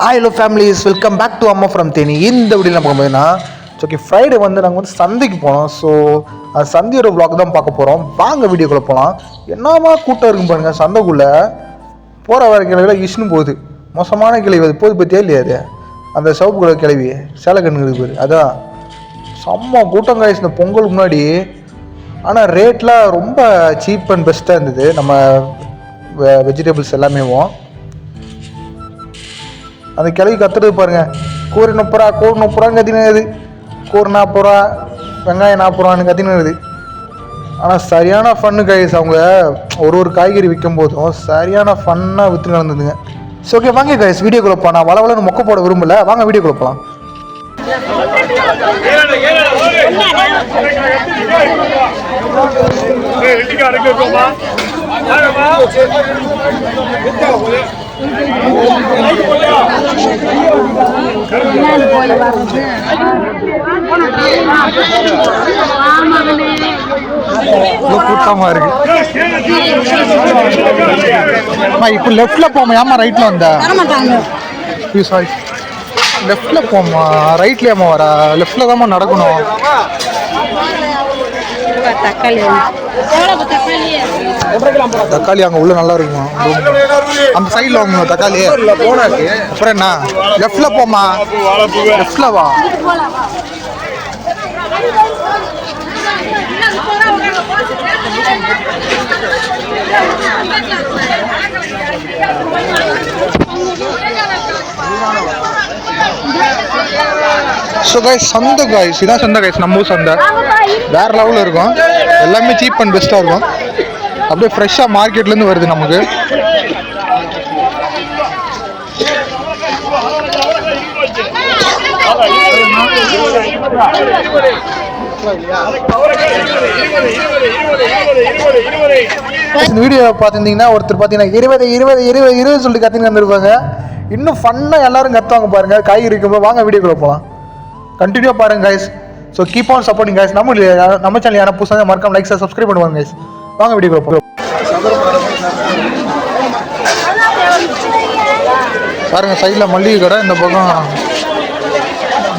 Hello families, welcome back to Amma from Theni. இந்த video நம்ம பார்த்தீங்கன்னா ஓகே ஃப்ரைடே நாங்கள் சந்தைக்கு போனோம். ஸோ அது சந்தையோட vlog தான் பார்க்க போகிறோம். வாங்க வீடியோக்குள்ளே போகலாம். என்னமா கூட்டம் இருக்கும் பாருங்கள் சந்தைக்குள்ளே. போகிற வர கிளவியில் இஷ்ணு போகுது, மோசமான கிளவி அது போது பற்றியே இல்லையா அது அந்த சிவப்பு கலர் கிளவி சேலை கண்ணுக்கு பேர் அதான் செம்ம கூட்டம் காய்ச்சி இந்த பொங்கலுக்கு முன்னாடி. ஆனால் ரேட்லாம் ரொம்ப சீப் அண்ட் பெஸ்ட்டாக இருந்தது. நம்ம வெஜிடபிள்ஸ் எல்லாமேவும் அந்த கிளவி கத்துறது பாருங்க. கூறு 30 ரூபா, கூறு 30 ரூபான்னு கத்தினது, கூறு 40 ரூபா, வெங்காயம் 40 ரூபான்னு கத்தினது. ஆனால் சரியான ஃபன்னு கைஸ். அவங்க ஒரு காய்கறி விற்கும் போதும் சரியான ஃபன்னாக விற்று நடந்ததுங்க. ஸோ ஓகே வாங்க கைஸ் வீடியோக்குள்ள போகலாம். நான் வளவலன்னு மொக்க போட விரும்பல, வாங்க வீடியோக்குள்ள போகலாம். கூட்டமா இருக்கு. இப்ப லெஃப்ட்ல போமா, ஏமா ரைட்ல வந்த? லெஃப்ட்ல போமா, ரைட்லயாமா வர? லெஃப்ட்ல தான் நடக்கணும். தக்காளி அங்க உள்ள நல்லா இருக்குமா? அந்த சைட்ல வாங்கணும் தக்காளி. அப்புறம் என்ன, லெஃப்ட்ல போமா, லெஃப்ட்ல வா. ஸோ கைஸ் சந்தை கைஸ், இதான் சந்தை கைஸ். நம்ம ஊர் சந்தை வேற லெவலில் இருக்கும். எல்லாமே சீப் அண்ட் பெஸ்ட்டாக இருக்கும். அப்படியே ஃப்ரெஷ்ஷாக மார்க்கெட்லேருந்து வருது நமக்கு. வீடியோ பார்த்துருந்தீங்கன்னா ஒருத்தர் பார்த்தீங்கன்னா 20 20 20 20 சொல்லிட்டு கத்தின்னு வந்துருப்பாங்க. இன்னும் ஃபன்னாக எல்லாரும் கத்துவாங்க பாருங்க. காய்கறி இருக்கும்போது வாங்க வீடியோக்குள்ள போகலாம். கண்டினியூ பாருங்க guys. So keep on supporting guys. நம்ம சேனல் யாரும் புதுசாக மறக்காம லைக் சப்ஸ்கிரைப் பண்ணுவாங்க கைஸ். வாங்க வீடியோக்குள்ள போகலாம். பாருங்க சைடில் மல்லிகை கடை, இந்த பக்கம்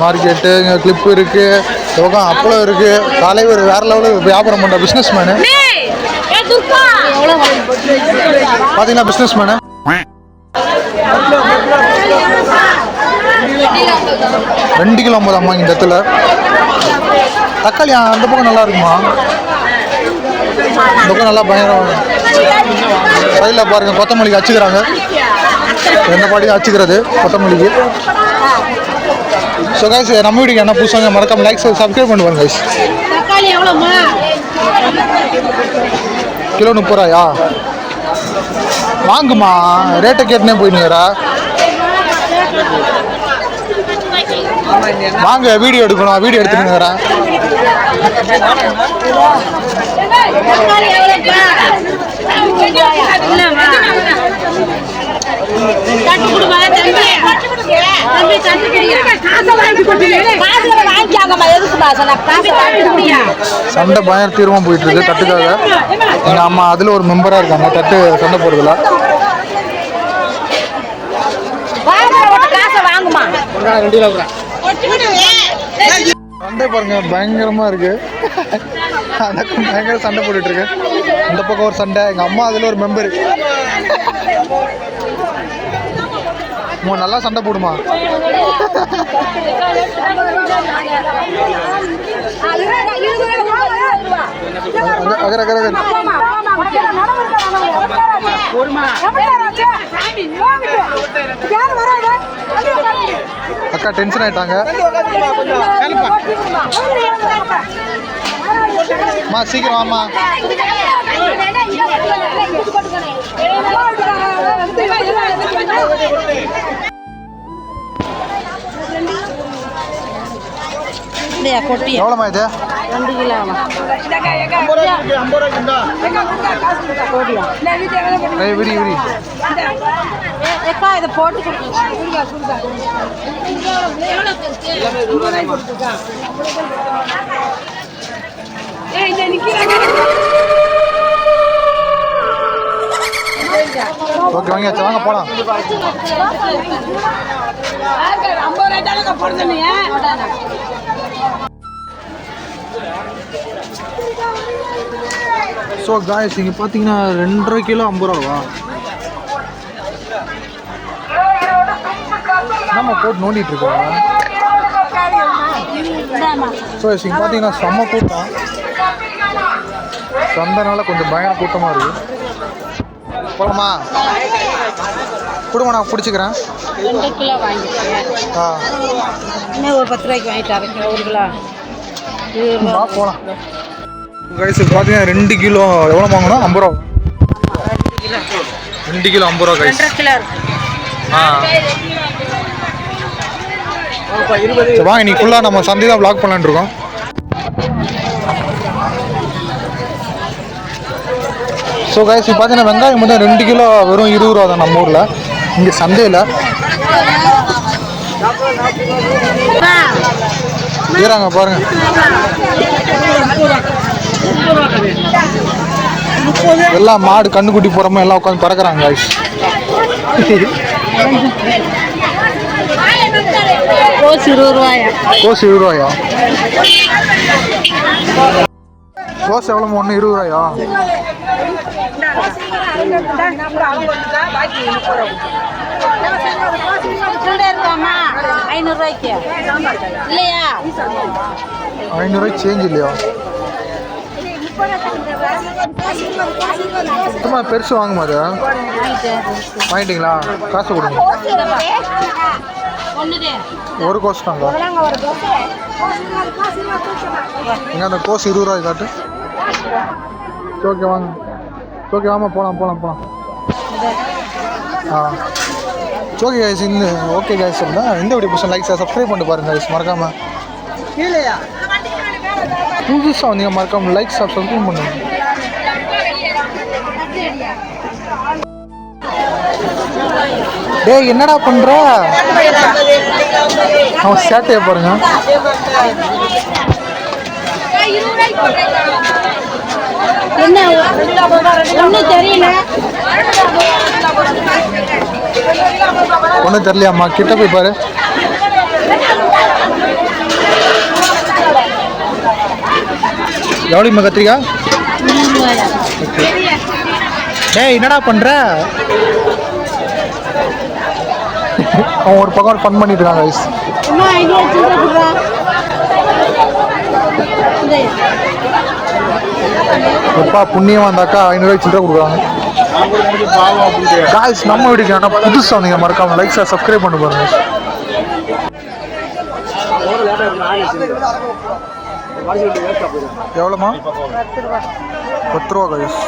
மார்க்கெட்டு, இங்கே கிளிப்பு இருக்கு, இந்த பக்கம் அப்பளம் இருக்கு. தலைவர் வேற லெவலில் வியாபாரம் பண்ணுற பிஸ்னஸ் மேனு பார்த்தீங்கன்னா பிஸ்னஸ் மேனு 2 கிலோ 50 அம்மா. இந்த இடத்துல தக்காளி அந்த பக்கம் நல்லா இருக்குமா? இந்த பக்கம் நல்லா பயங்கரம். சைடில் பாருங்க கொத்தமல்லிக்கு அச்சுக்கிறாங்க. எந்த பாட்டியும் அச்சுக்கிறது கொத்தமல்லிக்கு. ஸோ கைஸ் நம்ம வீட்டுக்கு என்ன புதுசாக மறக்காம லைக் சப்ஸ்கிரைப் பண்ணுவாங்க கைஸ். கிலோ 30 ரூபாயா? வாங்குமா, ரேட்டை கேட்டுனே போயினுங்கிறா. வாங்க வீடியோ எடுக்கணும், வீடியோ எடுத்துனுங்கிறேன். சண்டை பயங்கர தீவிரமா போயிட்டு இருக்கு தட்டுக்காக. எங்க அம்மா அதுல ஒரு மெம்பரா இருக்காங்க தட்டு சண்டை போடுறதுல. சண்டை பாருங்க பயங்கரமா இருக்கு. பயங்கர சண்டை போட்டுட்டு இருக்கு. இந்த பக்கம் ஒரு சண்டை, எங்க அம்மா அதுல ஒரு மெம்பர். நல்லா சண்டை போடுமா. அக்கா டென்ஷன் ஆயிட்டாங்க. அம்மா சீக்கிரம் ஆமா. எவ்வளோமா இது? 2 கிலோ. விரி விரி இதை போட்டு ஓகே வாங்கியாச்சு, வாங்க போகலாம். ஸோ காய்ஸ் இங்கே பார்த்தீங்கன்னா 2.5 கிலோ 50 ரூபாவா? நம்ம போட்டு நோண்டிட்டு இருக்கோம். ஸோ இங்கே பார்த்தீங்கன்னா செம்ம கூட்டம், சந்தனால கொஞ்சம் பயங்கர கூட்டமாக இருக்குது. போகலாமா? கொடுங்க, நான் பிடிச்சிக்கிறேன். 2 கிலோ வாங்கிக்கிறேன். இன்னும் ஒரு 10 ரூபாய்க்கு வாங்கிட்டாரு 1 கிலோ. போகலாம் கைஸ். பார்த்தீங்கன்னா 2 கிலோ எவ்வளோ வாங்கணும்? 50 ரூபா. 2 கிலோ 50 ரூபா கைஸ். வாங்க இன்னைக்கு ஃபுல்லாக நம்ம சந்தை தான் வ்ளாக் பண்ணலான்னு இருக்கோம். ஸோ கைஸ் இப்போ பார்த்தீங்கன்னா வெங்காயம் வந்து 2 கிலோ வெறும் 20 ரூபா தான் நம்ம ஊரில். இங்கே சந்தையில் ஏறாங்க பாருங்க. எல்லாம் மாடு கண்ணுக்குட்டி போகிறோமோ எல்லாம் உட்காந்து பறக்கிறாங்க கைஸ். கோஸ் 20 ரூபாயா? கோஸ் 20 ரூபாயா? கோஸ் எவ்வளோ? 1 20 ரூபாயா? இருக்காமா 500 ரூபாய்க்கு இல்லையா? 500 ரூபாய்க்கு சேஞ்ச் இல்லையா? சுத்தமா பெருசு வாங்குமா? அது வாங்கிட்டீங்களா? காசு கொடுங்க. ஒரு கோஸ் தாங்க. எங்க அந்த கோஸ் 20 ரூபாய் காட்டு. ஓகே வாங்க. ஓகே வாமா போகலாம் போகலாம் போகலாம். ஓகே கைஸ், இந்த ஓகே கைஸ் இருந்தால் இந்த வீடியோ பிடிச்சா லைக் சப்ஸ்கிரைப் பண்ணிட்டு பாருங்க கைஸ். மறக்காம புதுசாக வந்தீங்க மறக்காம லைக் சப்ஸ்கிரைப் பண்ணுங்க. டேய் என்னடா பண்ற? அவன் சேட்டையை பாருங்க. என்ன ஒன்றும் தெரியல. ஒன்றும் தெரியலையாம்மா? கிட்ட போய் பாரு. எவ்வளோம்மா கத்திரிக்காய்? டேய் என்னடா பண்ற? அவன் ஒரு பக்கம் ஃபன் பண்ணிட்டு இருக்கான் கைஸ். எப்பா புண்ணியம் வந்தாக்கா 500 ரூபாய்க்கு சில்லறை கொடுக்குறாங்க காய்ஸ். நம்ம வீட்டுக்கு ஆனால் புதுசாக வந்தீங்க மறக்காம லைக் சப்ஸ்கிரைப் பண்ண பாருங்க. எவ்வளோமா? 10 ரூபா கைஸ்.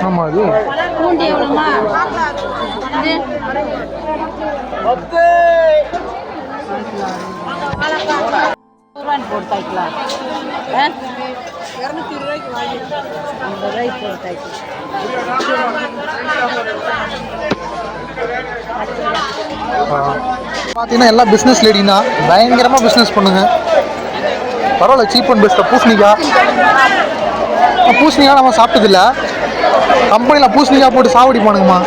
ஆமாம் அது பூண்டு எவ்வளோமா? போட்டாய்க்கலாம் 220 ரூபாய்க்கு வாங்கி 50 ரூபாய்க்கு போட்டாய்க்கு. பார்த்தீங்கன்னா எல்லாம் பிஸ்னஸ் லேடினா பயங்கரமாக பிஸ்னஸ் பண்ணுங்க. பரவாயில்ல, சீப் அண்ட் பெஸ்ட்டாக. பூசணிக்காய் நம்ம சாப்பிட்டதில்ல. கம்பெனியில் பூசணிக்காய் போட்டு சாவடிப்பானுங்கம்மா.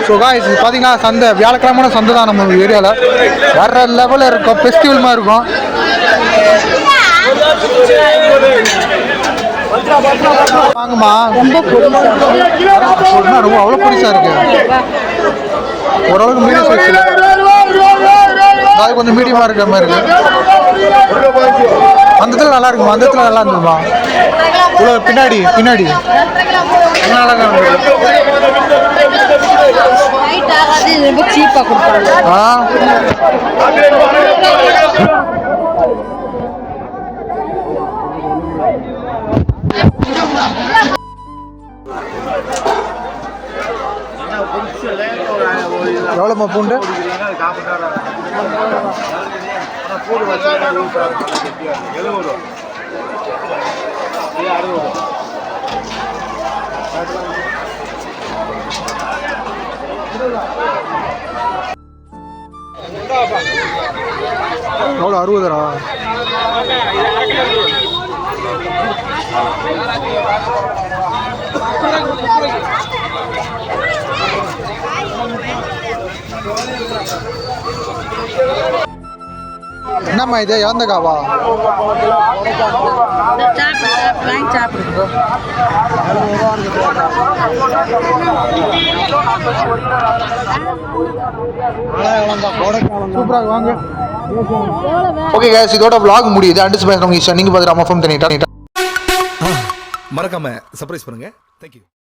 ஸோ காய்ஸ் பார்த்தீங்கன்னா சந்தை வியாழக்கிழமான சந்தை தான் நம்ம ஏரியாவில். வேற லெவலில் இருக்கும், ஃபெஸ்டிவல் மாதிரி இருக்கும். வாங்கம்மா. ரொம்ப அவ்வளோ பெருசாக இருக்கு. ஓரளவுக்கு மீடியம் சைஸ், அது கொஞ்சம் மீடியமாக இருக்கிற மாதிரி இருக்கு. அந்த இடத்துல நல்லா இருக்குமா? அந்த இடத்துல நல்லா இருந்துருமா? இவ்வளோ பின்னாடி நல்லா ரொம்ப சீப்பாக கொடுப்பாங்க. எவ்வளோம்மா பூண்டு? எவ்வளோ 60 ரூபா? என்னம்மா இது இழந்தக்காவா? வாங்கி சாப்பிடுங்க. சூப்பராக வாங்க. ஓகே guys, இதோட vlog முடியுது. அண்ட் நீங்கள் பார்த்துட்டு அம்மா ஃப்ரம் தேனி. மறக்காம சர்ப்ரைஸ் பண்ணுங்க. தேங்க்யூ.